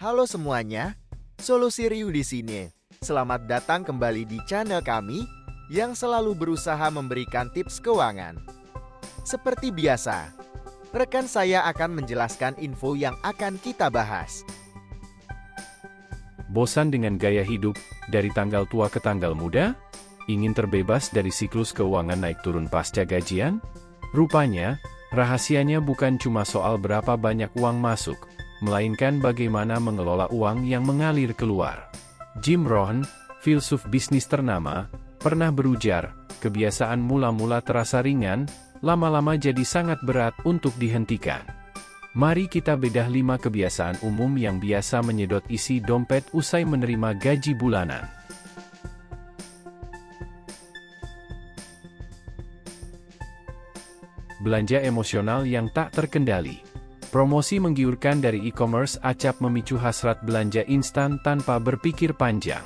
Halo semuanya, Solusi Riuh di sini. Selamat datang kembali di channel kami yang selalu berusaha memberikan tips keuangan. Seperti biasa, rekan saya akan menjelaskan info yang akan kita bahas. Bosan dengan gaya hidup dari tanggal tua ke tanggal muda? Ingin terbebas dari siklus keuangan naik turun pasca gajian? Rupanya, rahasianya bukan cuma soal berapa banyak uang masuk, melainkan bagaimana mengelola uang yang mengalir keluar. Jim Rohn, filsuf bisnis ternama, pernah berujar, kebiasaan mula-mula terasa ringan, lama-lama jadi sangat berat untuk dihentikan. Mari kita bedah 5 kebiasaan umum yang biasa menyedot isi dompet usai menerima gaji bulanan. Belanja emosional yang tak terkendali. Promosi menggiurkan dari e-commerce acap memicu hasrat belanja instan tanpa berpikir panjang.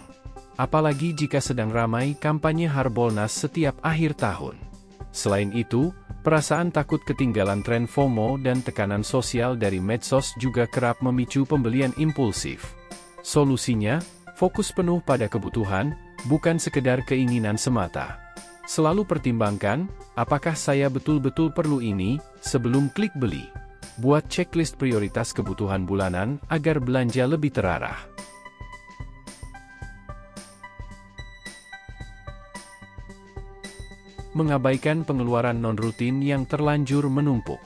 Apalagi jika sedang ramai kampanye Harbolnas setiap akhir tahun. Selain itu, perasaan takut ketinggalan tren FOMO dan tekanan sosial dari medsos juga kerap memicu pembelian impulsif. Solusinya, fokus penuh pada kebutuhan, bukan sekedar keinginan semata. Selalu pertimbangkan, apakah saya betul-betul perlu ini, sebelum klik beli. Buat checklist prioritas kebutuhan bulanan agar belanja lebih terarah. Mengabaikan pengeluaran non-rutin yang terlanjur menumpuk.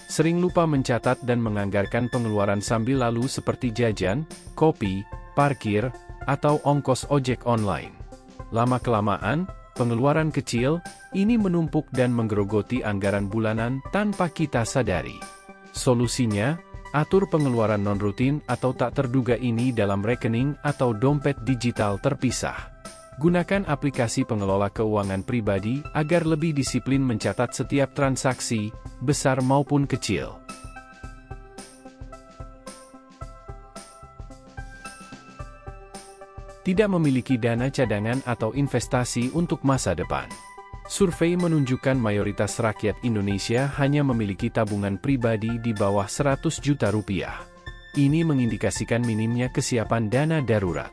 Sering lupa mencatat dan menganggarkan pengeluaran sambil lalu seperti jajan, kopi, parkir, atau ongkos ojek online. Lama-kelamaan, pengeluaran kecil ini menumpuk dan menggerogoti anggaran bulanan tanpa kita sadari. Solusinya, atur pengeluaran non-rutin atau tak terduga ini dalam rekening atau dompet digital terpisah. Gunakan aplikasi pengelola keuangan pribadi agar lebih disiplin mencatat setiap transaksi, besar maupun kecil. Tidak memiliki dana cadangan atau investasi untuk masa depan. Survei menunjukkan mayoritas rakyat Indonesia hanya memiliki tabungan pribadi di bawah 100 juta rupiah. Ini mengindikasikan minimnya kesiapan dana darurat.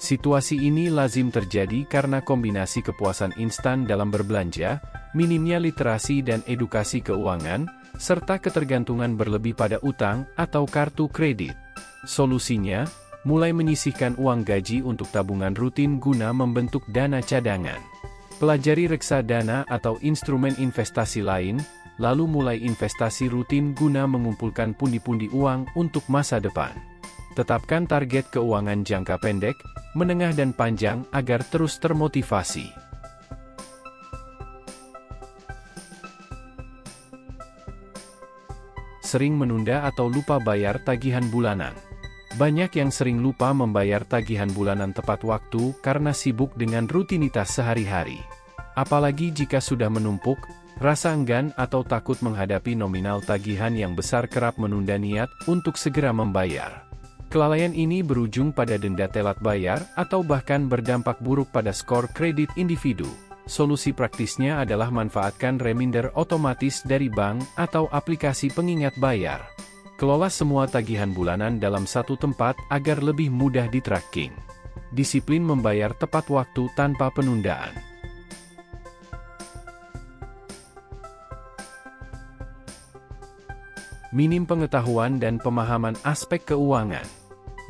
Situasi ini lazim terjadi karena kombinasi kepuasan instan dalam berbelanja, minimnya literasi dan edukasi keuangan, serta ketergantungan berlebih pada utang atau kartu kredit. Solusinya, mulai menyisihkan uang gaji untuk tabungan rutin guna membentuk dana cadangan. Pelajari reksadana atau instrumen investasi lain, lalu mulai investasi rutin guna mengumpulkan pundi-pundi uang untuk masa depan. Tetapkan target keuangan jangka pendek, menengah dan panjang agar terus termotivasi. Sering menunda atau lupa bayar tagihan bulanan. Banyak yang sering lupa membayar tagihan bulanan tepat waktu karena sibuk dengan rutinitas sehari-hari. Apalagi jika sudah menumpuk, rasa enggan atau takut menghadapi nominal tagihan yang besar kerap menunda niat untuk segera membayar. Kelalaian ini berujung pada denda telat bayar atau bahkan berdampak buruk pada skor kredit individu. Solusi praktisnya adalah manfaatkan reminder otomatis dari bank atau aplikasi pengingat bayar. Kelola semua tagihan bulanan dalam satu tempat agar lebih mudah di-tracking. Disiplin membayar tepat waktu tanpa penundaan. Minim pengetahuan dan pemahaman aspek keuangan.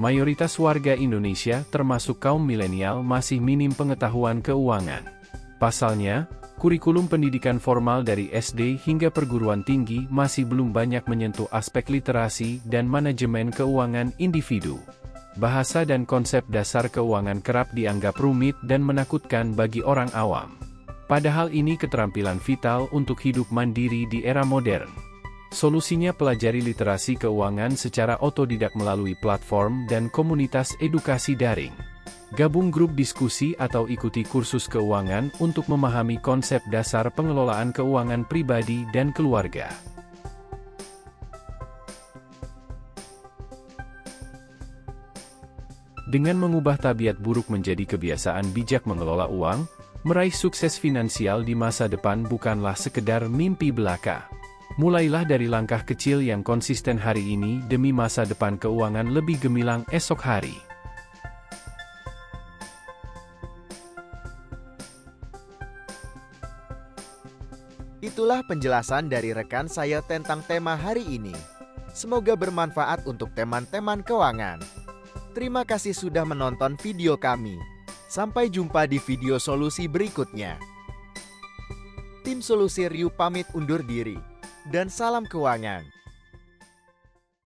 Mayoritas warga Indonesia, termasuk kaum milenial, masih minim pengetahuan keuangan. Pasalnya, kurikulum pendidikan formal dari SD hingga perguruan tinggi masih belum banyak menyentuh aspek literasi dan manajemen keuangan individu. Bahasa dan konsep dasar keuangan kerap dianggap rumit dan menakutkan bagi orang awam. Padahal ini keterampilan vital untuk hidup mandiri di era modern. Solusinya pelajari literasi keuangan secara otodidak melalui platform dan komunitas edukasi daring. Gabung grup diskusi atau ikuti kursus keuangan untuk memahami konsep dasar pengelolaan keuangan pribadi dan keluarga. Dengan mengubah tabiat buruk menjadi kebiasaan bijak mengelola uang, meraih sukses finansial di masa depan bukanlah sekedar mimpi belaka. Mulailah dari langkah kecil yang konsisten hari ini demi masa depan keuangan lebih gemilang esok hari. Itulah penjelasan dari rekan saya tentang tema hari ini. Semoga bermanfaat untuk teman-teman keuangan. Terima kasih sudah menonton video kami. Sampai jumpa di video solusi berikutnya. Tim Solusi Riu pamit undur diri. Dan salam keuangan.